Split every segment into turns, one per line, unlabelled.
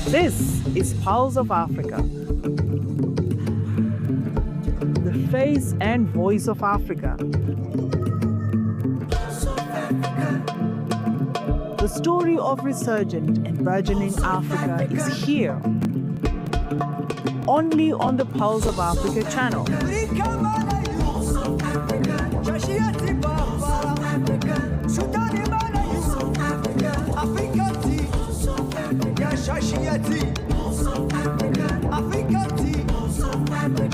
This is Pulse of Africa, the face and voice of Africa. The story of resurgent and burgeoning Africa is here, only on the Pulse of Africa channel.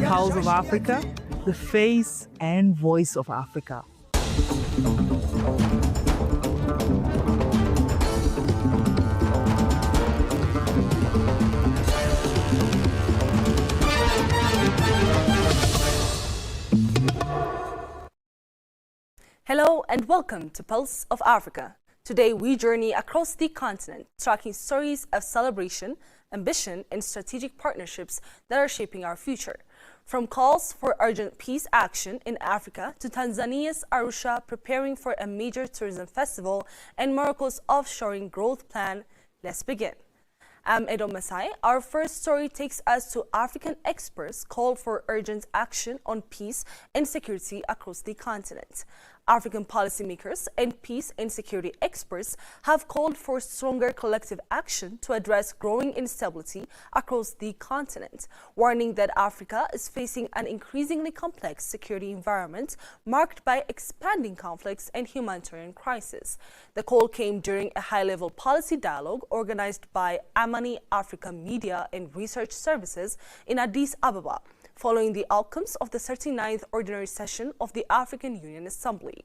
Pulse of Africa, the face and voice of Africa.
Hello and welcome to Pulse of Africa. Today we journey across the continent, tracking stories of celebration, ambition, and strategic partnerships that are shaping our future. From calls for urgent peace action in Africa to Tanzania's Arusha preparing for a major tourism festival and Morocco's offshoring growth plan, let's begin. I'm Edo Masai. Our first story takes us to African experts call for urgent action on peace and security across the continent. African policymakers and peace and security experts have called for stronger collective action to address growing instability across the continent, warning that Africa is facing an increasingly complex security environment marked by expanding conflicts and humanitarian crisis. The call came during a high-level policy dialogue organized by Amani Africa Media and Research Services in Addis Ababa, following the outcomes of the 39th Ordinary Session of the African Union Assembly.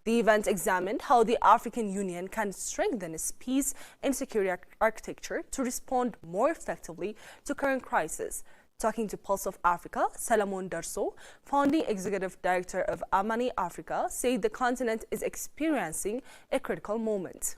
The event examined how the African Union can strengthen its peace and security architecture to respond more effectively to current crises. Talking to Pulse of Africa, Salamon Darso, founding executive director of Amani Africa, said the continent is experiencing a critical moment.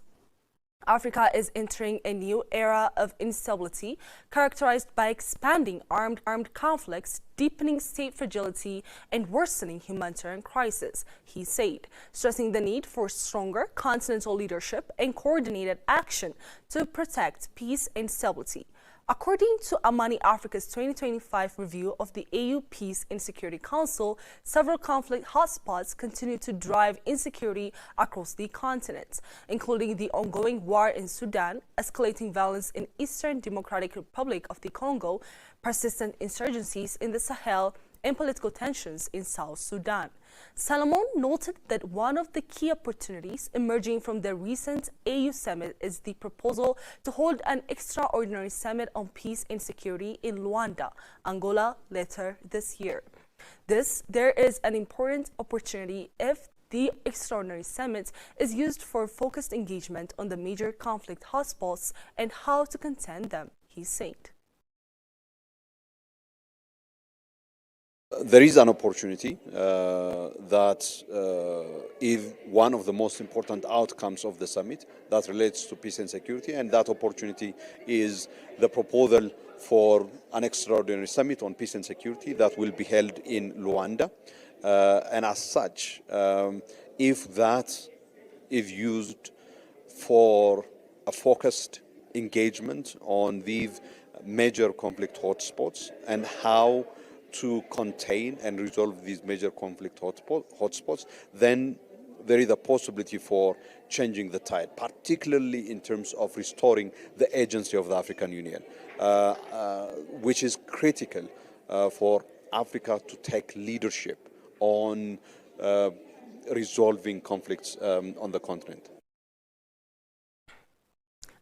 Africa is entering a new era of instability characterized by expanding armed conflicts, deepening state fragility, and worsening humanitarian crisis, he said, stressing the need for stronger continental leadership and coordinated action to protect peace and stability. According to Amani Africa's 2025 review of the AU Peace and Security Council, several conflict hotspots continue to drive insecurity across the continent, including the ongoing war in Sudan, escalating violence in Eastern Democratic Republic of the Congo, persistent insurgencies in the Sahel, and political tensions in South Sudan. Salomon noted that one of the key opportunities emerging from the recent AU summit is the proposal to hold an extraordinary summit on peace and security in Luanda, Angola, later this year. There is an important opportunity if the extraordinary summit is used for focused engagement on the major conflict hotspots and how to contend them, he said.
There is an opportunity that is one of the most important outcomes of the summit that relates to peace and security, and that opportunity is the proposal for an extraordinary summit on peace and security that will be held in Luanda. And as such, if that is used for a focused engagement on these major conflict hotspots and how to contain and resolve these major conflict hotspots, then there is a possibility for changing the tide, particularly in terms of restoring the agency of the African Union, which is critical for Africa to take leadership on resolving conflicts on the continent.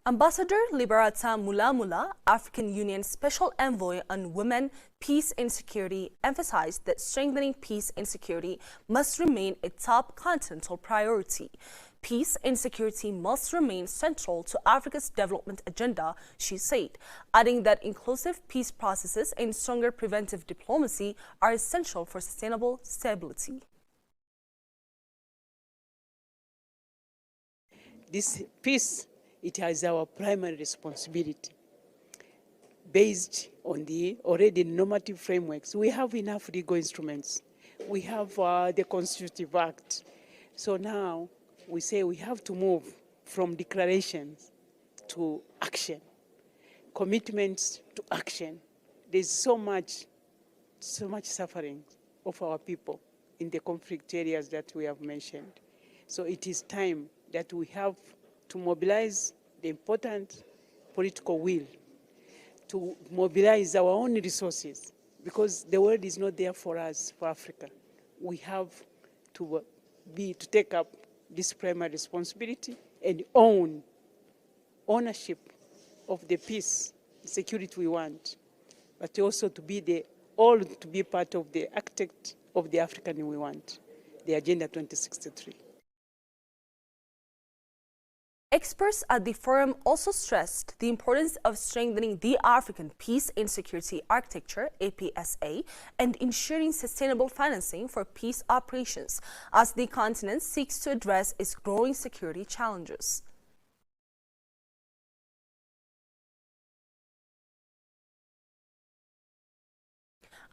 Ambassador Liberata Mulamula, African Union Special Envoy on Women, Peace and Security, emphasized that strengthening peace and security must remain a top continental priority. Peace and security must remain central to Africa's development agenda, she said, adding that inclusive peace processes and stronger preventive diplomacy are essential for sustainable stability.
This peace, it has our primary responsibility. Based on the already normative frameworks, we have enough legal instruments. We have the Constitutive Act. So now we say we have to move from declarations to action. commitments to action. There's so much suffering of our people in the conflict areas that we have mentioned. So it is time that we have to mobilize the important political will to mobilize our own resources, because the world is not there for us, for Africa. We have to take up this primary responsibility and ownership of the peace, the security we want, but also to be part of the architect of the African we want, the Agenda 2063.
Experts at the forum also stressed the importance of strengthening the African Peace and Security Architecture, APSA, and ensuring sustainable financing for peace operations as the continent seeks to address its growing security challenges.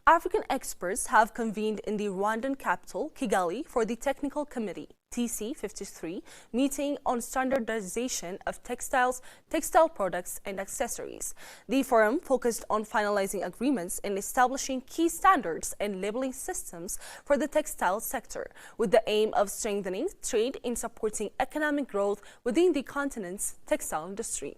African experts have convened in the Rwandan capital, Kigali, for the Technical Committee TC53 meeting on standardization of textiles, textile products, and accessories. The forum focused on finalizing agreements and establishing key standards and labeling systems for the textile sector, with the aim of strengthening trade and supporting economic growth within the continent's textile industry.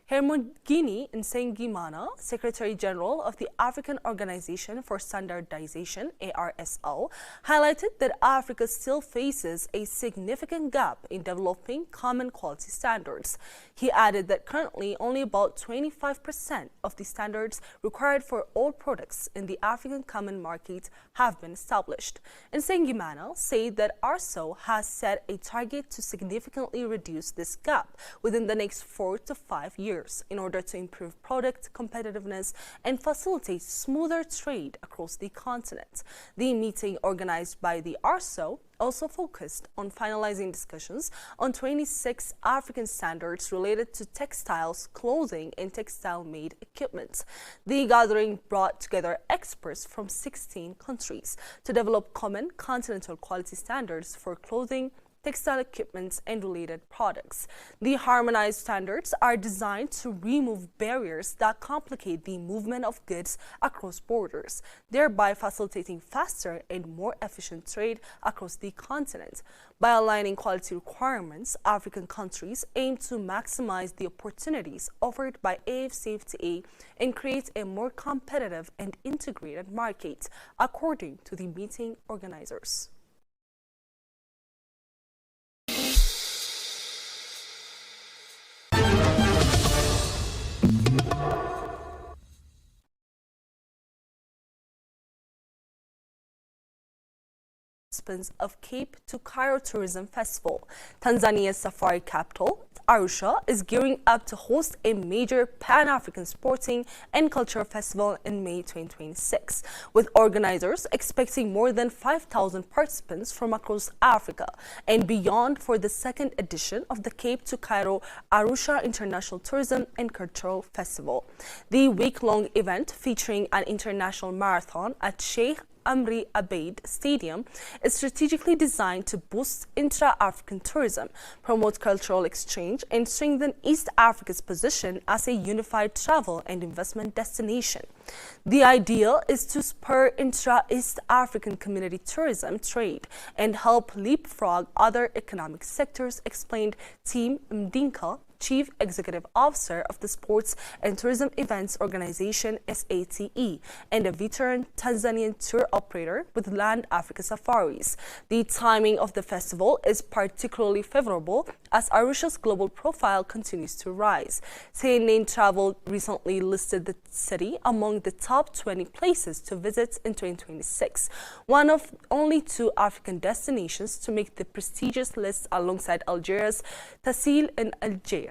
Hermogene Nsengimana, Secretary General of the African Organization for Standardization, ARSO, highlighted that Africa still faces a significant gap in developing common quality standards. He added that currently only about 25% of the standards required for all products in the African common market have been established. Nsengimana said that ARSO has set a target to significantly reduce this gap within the next 4 to 5 years in order to improve product competitiveness and facilitate smoother trade across the continent. The meeting, organized by the ARSO, also focused on finalizing discussions on 26 African standards related to textiles, clothing, and textile-made equipment. The gathering brought together experts from 16 countries to develop common continental quality standards for clothing, textile equipment, and related products. The harmonized standards are designed to remove barriers that complicate the movement of goods across borders, thereby facilitating faster and more efficient trade across the continent. By aligning quality requirements, African countries aim to maximize the opportunities offered by AfCFTA and create a more competitive and integrated market, according to the meeting organizers. Of Cape to Cairo Tourism Festival. Tanzania's safari capital, Arusha, is gearing up to host a major Pan-African sporting and cultural festival in May 2026, with organizers expecting more than 5,000 participants from across Africa and beyond for the second edition of the Cape to Cairo Arusha International Tourism and Cultural Festival. The week-long event, featuring an international marathon at Sheikh Amri Abeid Stadium, is strategically designed to boost intra-African tourism, promote cultural exchange, and strengthen East Africa's position as a unified travel and investment destination. The idea is to spur intra-East African community tourism trade and help leapfrog other economic sectors, explained Team Mdinka, Chief Executive Officer of the Sports and Tourism Events Organization, SATE, and a veteran Tanzanian tour operator with Land Africa Safaris. The timing of the festival is particularly favorable as Arusha's global profile continues to rise. CNN Travel recently listed the city among the top 20 places to visit in 2026, one of only 2 African destinations to make the prestigious list alongside Algeria's Tasil and Alger.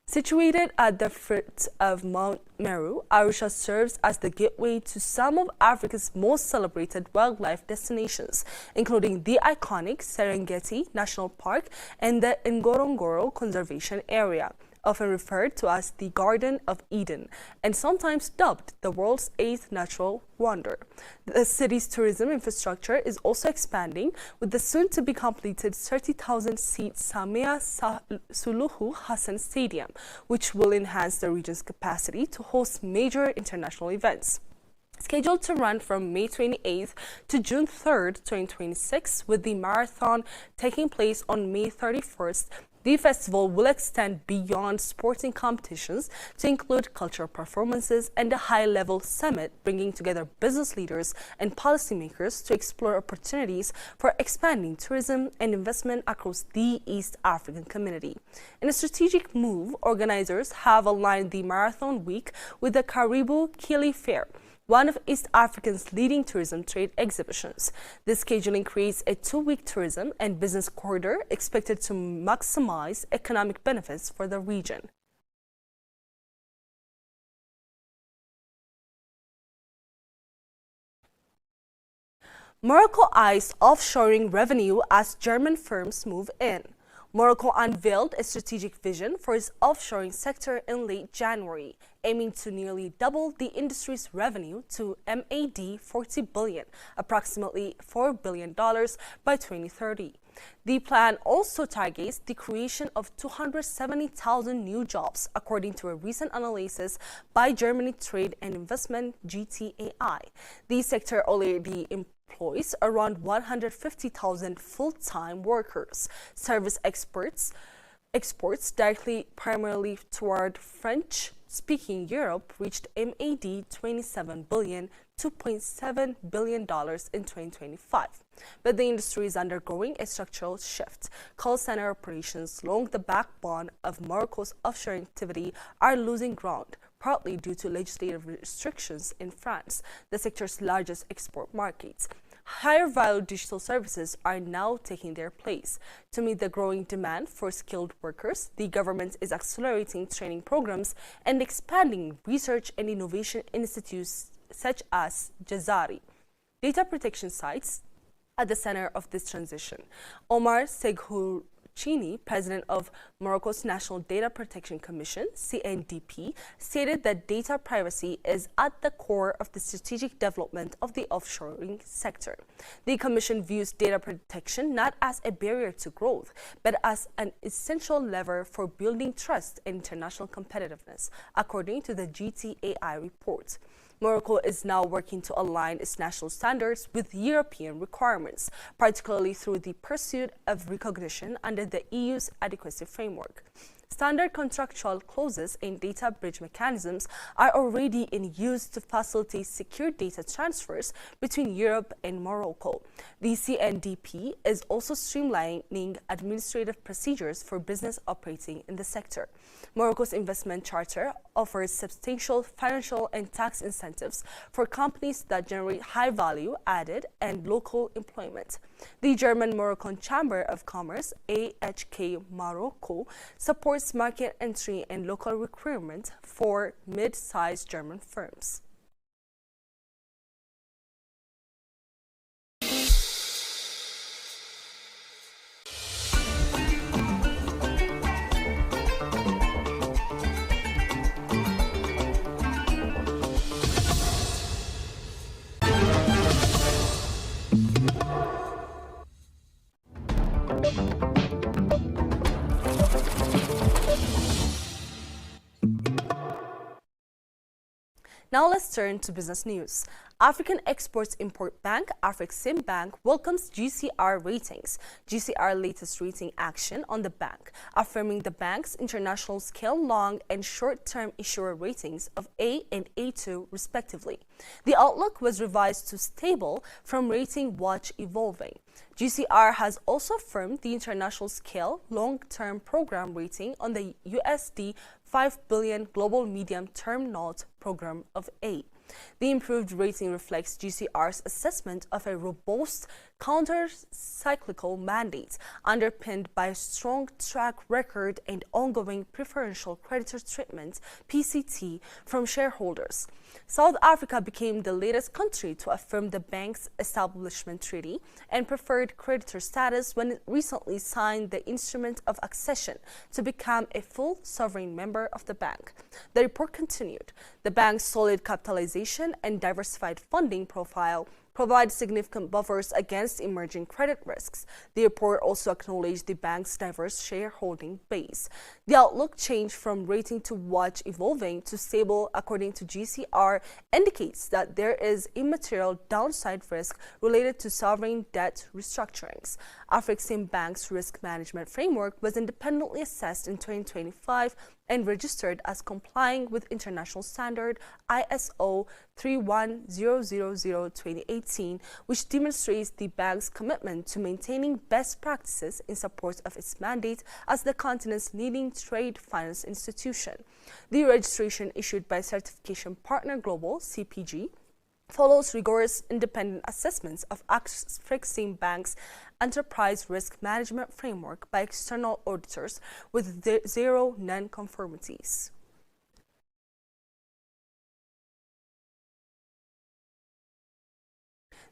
Situated at the foot of Mount Meru, Arusha serves as the gateway to some of Africa's most celebrated wildlife destinations, including the iconic Serengeti National Park and the Ngorongoro Conservation Area. often referred to as the Garden of Eden, and sometimes dubbed the world's 8th natural wonder. The city's tourism infrastructure is also expanding, with the soon-to-be completed 30,000-seat Samia Suluhu Hassan Stadium, which will enhance the region's capacity to host major international events. Scheduled to run from May 28th to June 3rd, 2026, with the marathon taking place on May 31st, the festival will extend beyond sporting competitions to include cultural performances and a high-level summit, bringing together business leaders and policymakers to explore opportunities for expanding tourism and investment across the East African community. In a strategic move, organizers have aligned the Marathon Week with the Karibu Kili Fair, one of East Africa's leading tourism trade exhibitions. This scheduling creates a 2-week tourism and business corridor expected to maximize economic benefits for the region. Morocco eyes offshoring revenue as German firms move in. Morocco unveiled a strategic vision for its offshoring sector in late January, aiming to nearly double the industry's revenue to MAD 40 billion, approximately $4 billion by 2030. The plan also targets the creation of 270,000 new jobs, according to a recent analysis by Germany Trade and Investment GTAI. The sector already employs around 150,000 full-time workers. Service exports directly primarily toward French-speaking Europe reached MAD 27 billion, $2.7 billion in 2025. But the industry is undergoing a structural shift. Call center operations along the backbone of Morocco's offshore activity are losing ground, partly due to legislative restrictions in France, the sector's largest export market. Higher value digital services are now taking their place. To meet the growing demand for skilled workers, the government is accelerating training programs and expanding research and innovation institutes such as Jazari. Data protection sites at the center of this transition. Omar Seghouchini, president of Morocco's National Data Protection Commission, CNDP, stated that data privacy is at the core of the strategic development of the offshoring sector. The commission views data protection not as a barrier to growth, but as an essential lever for building trust and international competitiveness, according to the GTAI report. Morocco is now working to align its national standards with European requirements, particularly through the pursuit of recognition under the EU's adequacy framework. Standard contractual clauses and data bridge mechanisms are already in use to facilitate secure data transfers between Europe and Morocco. The CNDP is also streamlining administrative procedures for business operating in the sector. Morocco's investment charter offers substantial financial and tax incentives for companies that generate high value added and local employment. The German-Moroccan Chamber of Commerce, AHK Morocco, supports market entry and local recruitment for mid-sized German firms. Now let's turn to business news. African Export-Import Bank, Afreximbank, welcomes GCR ratings. GCR latest rating action on the bank, affirming the bank's international scale long and short-term issuer ratings of A and A2 respectively. The outlook was revised to stable from Rating Watch Evolving. GCR has also affirmed the international scale long-term program rating on the USD 5 billion Global Medium-Term Note program of A. The improved rating reflects GCR's assessment of a robust counter-cyclical mandates underpinned by a strong track record and ongoing preferential creditor treatment (PCT) from shareholders. South Africa became the latest country to affirm the bank's establishment treaty and preferred creditor status when it recently signed the instrument of accession to become a full sovereign member of the bank. The report continued, the bank's solid capitalization and diversified funding profile provide significant buffers against emerging credit risks. The report also acknowledged the bank's diverse shareholding base. The outlook changed from rating to watch evolving to stable according to GCR indicates that there is immaterial downside risk related to sovereign debt restructurings. Afreximbank's risk management framework was independently assessed in 2025 and registered as complying with international standard ISO 31000/2018, which demonstrates the bank's commitment to maintaining best practices in support of its mandate as the continent's leading trade finance institution. The registration issued by Certification Partner Global, CPG, follows rigorous independent assessments of Afreximbank's enterprise risk management framework by external auditors with zero non-conformities.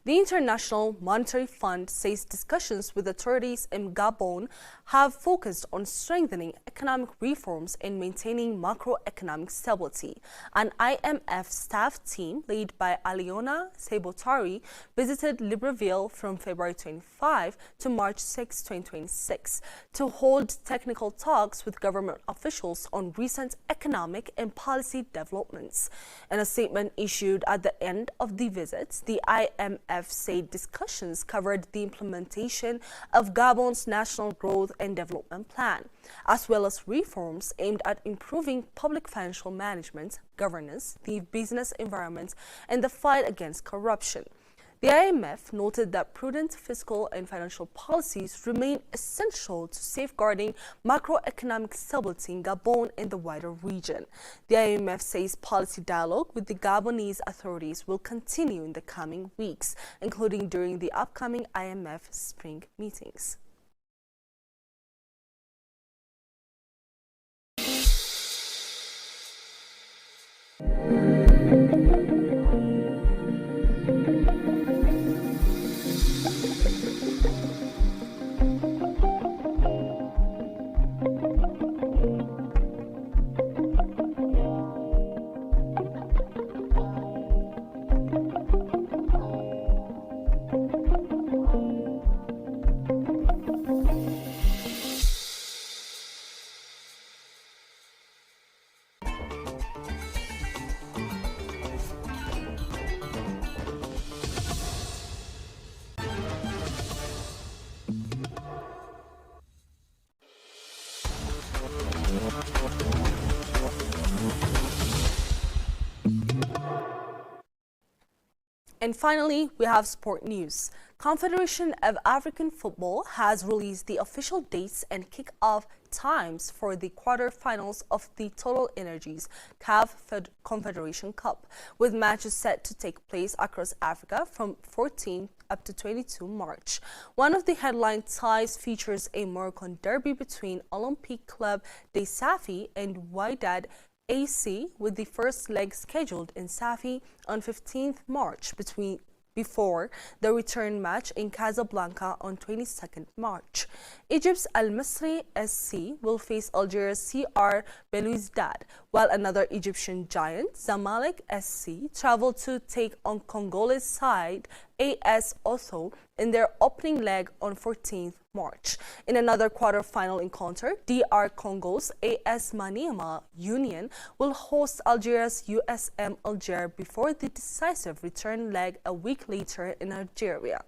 The International Monetary Fund says discussions with authorities in Gabon have focused on strengthening economic reforms and maintaining macroeconomic stability. An IMF staff team led by Aliona Sebotari visited Libreville from February 25 to March 6, 2026 to hold technical talks with government officials on recent economic and policy developments. In a statement issued at the end of the visit, the IMF said discussions covered the implementation of Gabon's National Growth and Development Plan, as well as reforms aimed at improving public financial management, governance, the business environment, and the fight against corruption. The IMF noted that prudent fiscal and financial policies remain essential to safeguarding macroeconomic stability in Gabon and the wider region. The IMF says policy dialogue with the Gabonese authorities will continue in the coming weeks, including during the upcoming IMF spring meetings. And finally, we have sport news. Confederation of African Football has released the official dates and kick-off times for the quarter-finals of the Total Energies CAF Confederation Cup, with matches set to take place across Africa from 14 up to 22 March. One of the headline ties features a Moroccan derby between Olympique Club de Safi and Wydad AC, with the first leg scheduled in Safi on 15th March before the return match in Casablanca on 22nd March. Egypt's Al Masry SC will face Algeria's CR Belouizdad, while another Egyptian giant, Zamalek SC, travel to take on Congolese side AS Otho in their opening leg on 14th March. In another quarter-final encounter, DR Congo's AS Maniema Union will host Algeria's USM Alger before the decisive return leg a week later in Algeria.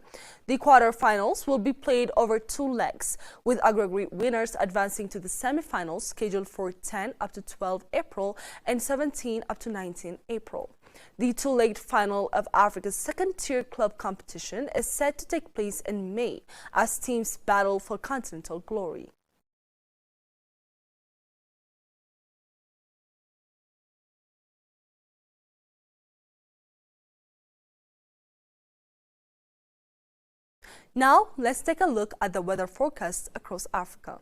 The quarter-finals will be played over 2 legs, with aggregate winners advancing to the semi-finals scheduled for 10 up to 12 April and 17 up to 19 April. The 2-legged final of Africa's second-tier club competition is set to take place in May as teams battle for continental glory. Now, let's take a look at the weather forecast across Africa.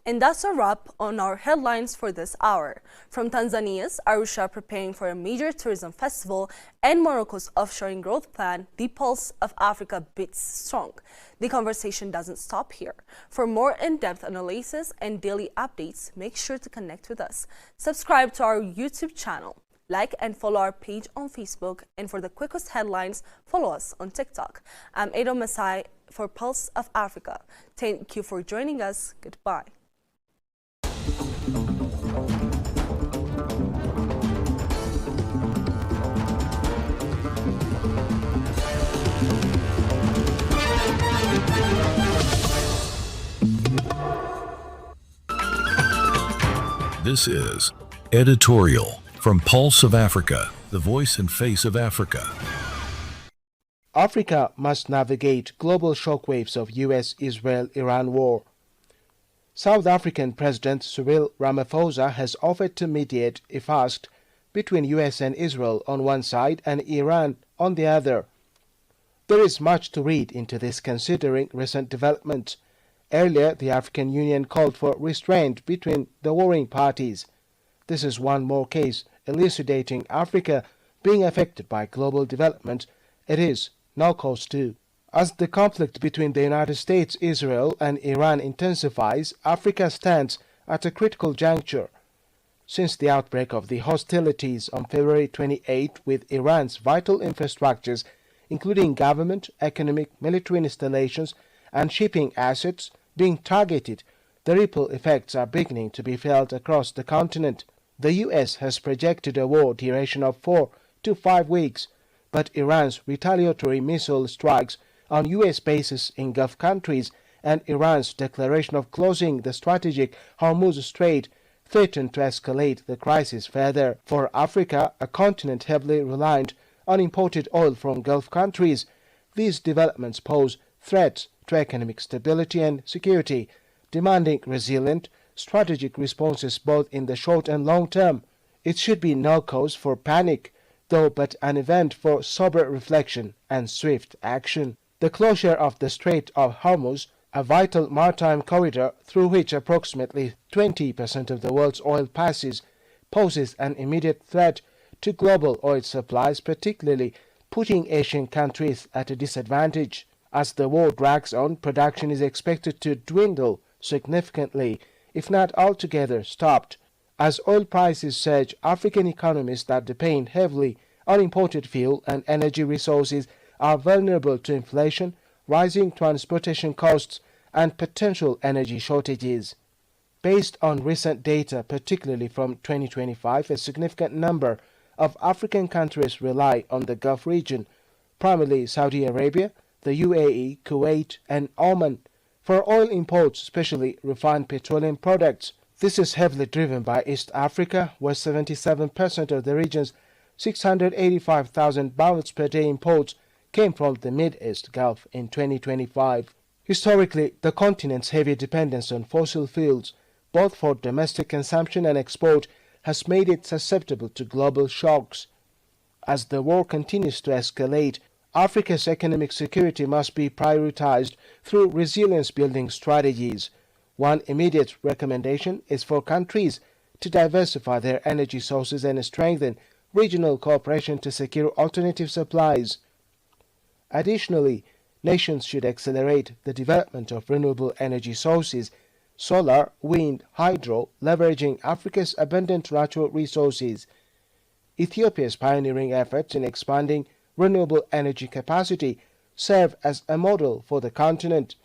And that's a wrap on our headlines for this hour. From Tanzania's Arusha preparing for a major tourism festival and Morocco's offshoring growth plan, the pulse of Africa beats strong. The conversation doesn't stop here. For more in-depth analysis and daily updates, make sure to connect with us. Subscribe to our YouTube channel. Like and follow our page on Facebook. And for the quickest headlines, follow us on TikTok. I'm Edo Masai for Pulse of Africa. Thank you for joining us. Goodbye.
This is Editorial from Pulse of Africa, the voice and face of Africa.
Africa must navigate global shockwaves of US-Israel-Iran war. South African President Cyril Ramaphosa has offered to mediate, if asked, between US and Israel on one side and Iran on the other. There is much to read into this considering recent developments. Earlier, the African Union called for restraint between the warring parties. This is one more case elucidating Africa being affected by global development. It is no cause too. As the conflict between the United States, Israel, and Iran intensifies, Africa stands at a critical juncture. Since the outbreak of the hostilities on February 28 with Iran's vital infrastructures, including government, economic, military installations, and shipping assets, being targeted, the ripple effects are beginning to be felt across the continent. The US has projected a war duration of 4 to 5 weeks, but Iran's retaliatory missile strikes on US bases in Gulf countries and Iran's declaration of closing the strategic Hormuz Strait threaten to escalate the crisis further. For Africa, a continent heavily reliant on imported oil from Gulf countries, these developments pose threats to economic stability and security, demanding resilient, strategic responses both in the short and long term. It should be no cause for panic, though but an event for sober reflection and swift action. The closure of the Strait of Hormuz, a vital maritime corridor through which approximately 20% of the world's oil passes, poses an immediate threat to global oil supplies, particularly putting Asian countries at a disadvantage. As the war drags on, production is expected to dwindle significantly, if not altogether stopped. As oil prices surge, African economies that depend heavily on imported fuel and energy resources are vulnerable to inflation, rising transportation costs, and potential energy shortages. Based on recent data, particularly from 2025, a significant number of African countries rely on the Gulf region, primarily Saudi Arabia, the UAE, Kuwait, and Oman, for oil imports, especially refined petroleum products. This is heavily driven by East Africa, where 77% of the region's 685,000 barrels per day imports came from the Mid-East Gulf in 2025. Historically, the continent's heavy dependence on fossil fuels, both for domestic consumption and export, has made it susceptible to global shocks. As the war continues to escalate, Africa's economic security must be prioritized through resilience-building strategies. One immediate recommendation is for countries to diversify their energy sources and strengthen regional cooperation to secure alternative supplies. Additionally, nations should accelerate the development of renewable energy sources, solar, wind, hydro, leveraging Africa's abundant natural resources. Ethiopia's pioneering efforts in expanding renewable energy capacity serve as a model for the continent.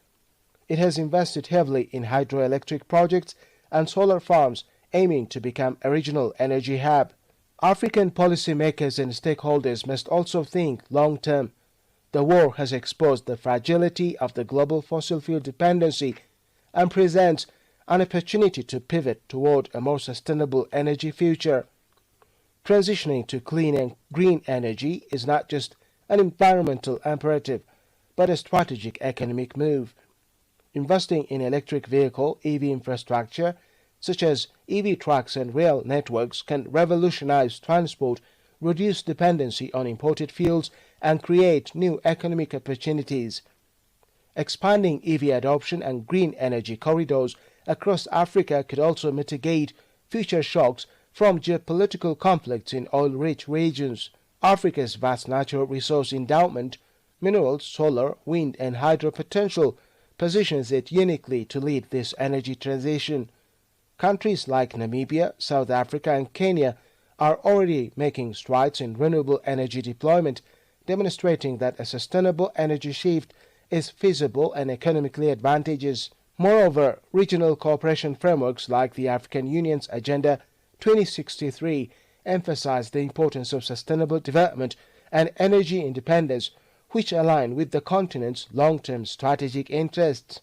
It has invested heavily in hydroelectric projects and solar farms aiming to become a regional energy hub. African policymakers and stakeholders must also think long-term. The war has exposed the fragility of the global fossil fuel dependency and presents an opportunity to pivot toward a more sustainable energy future. Transitioning to clean and green energy is not just an environmental imperative, but a strategic economic move. Investing in electric vehicle EV infrastructure, such as EV trucks and rail networks, can revolutionize transport, reduce dependency on imported fuels, and create new economic opportunities. Expanding EV adoption and green energy corridors across Africa could also mitigate future shocks from geopolitical conflicts in oil-rich regions. Africa's vast natural resource endowment, minerals, solar, wind, and hydro potential, positions it uniquely to lead this energy transition. Countries like Namibia, South Africa, and Kenya are already making strides in renewable energy deployment, demonstrating that a sustainable energy shift is feasible and economically advantageous. Moreover, regional cooperation frameworks like the African Union's Agenda 2063 emphasize the importance of sustainable development and energy independence, which align with the continent's long-term strategic interests.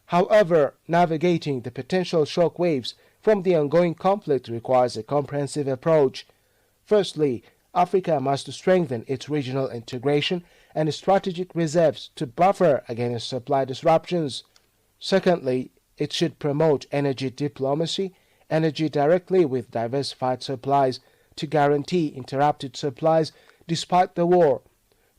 However, navigating the potential shock waves from the ongoing conflict requires a comprehensive approach. Firstly, Africa must strengthen its regional integration and strategic reserves to buffer against supply disruptions. Secondly, it should promote energy diplomacy, energy directly with diversified supplies to guarantee interrupted supplies despite the war.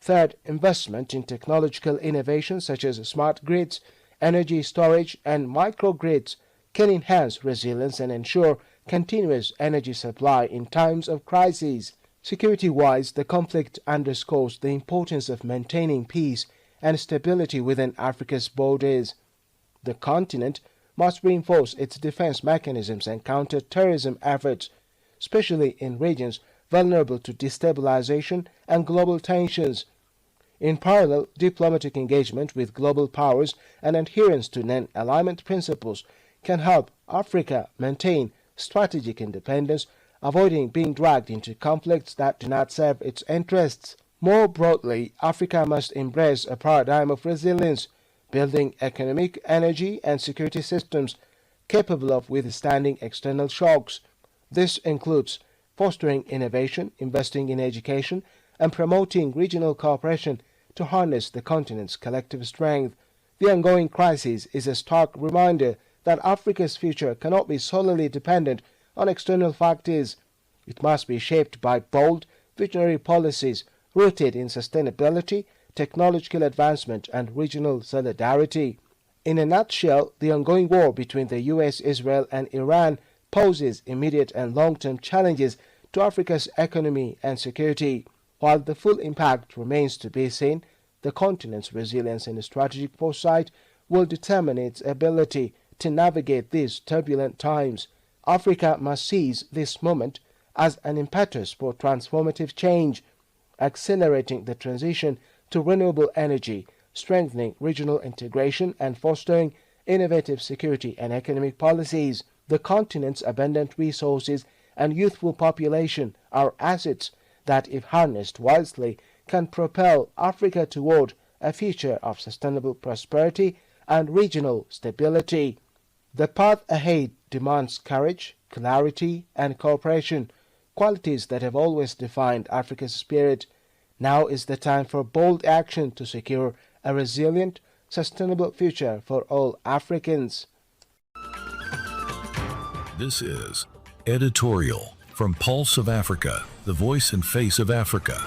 Third, investment in technological innovations such as smart grids, energy storage, and microgrids can enhance resilience and ensure continuous energy supply in times of crises. Security-wise, the conflict underscores the importance of maintaining peace and stability within Africa's borders. The continent must reinforce its defense mechanisms and counter terrorism efforts, especially in regions vulnerable to destabilization and global tensions. In parallel, diplomatic engagement with global powers and adherence to non-alignment principles can help Africa maintain strategic independence, avoiding being dragged into conflicts that do not serve its interests. More broadly, Africa must embrace a paradigm of resilience, building economic, energy, and security systems capable of withstanding external shocks. This includes fostering innovation, investing in education, and promoting regional cooperation to harness the continent's collective strength. The ongoing crisis is a stark reminder that Africa's future cannot be solely dependent on external factors. It must be shaped by bold, visionary policies rooted in sustainability, technological advancement, and regional solidarity. In a nutshell, the ongoing war between the US, Israel, and Iran poses immediate and long-term challenges to Africa's economy and security. While the full impact remains to be seen, the continent's resilience and strategic foresight will determine its ability to navigate these turbulent times. Africa must seize this moment as an impetus for transformative change, accelerating the transition to renewable energy, strengthening regional integration, and fostering innovative security and economic policies. The continent's abundant resources and youthful population are assets that, if harnessed wisely, can propel Africa toward a future of sustainable prosperity and regional stability. The path ahead demands courage, clarity, and cooperation, qualities that have always defined Africa's spirit. Now is the time for bold action to secure a resilient, sustainable future for all Africans.
This is Editorial from Pulse of Africa, the voice and face of Africa.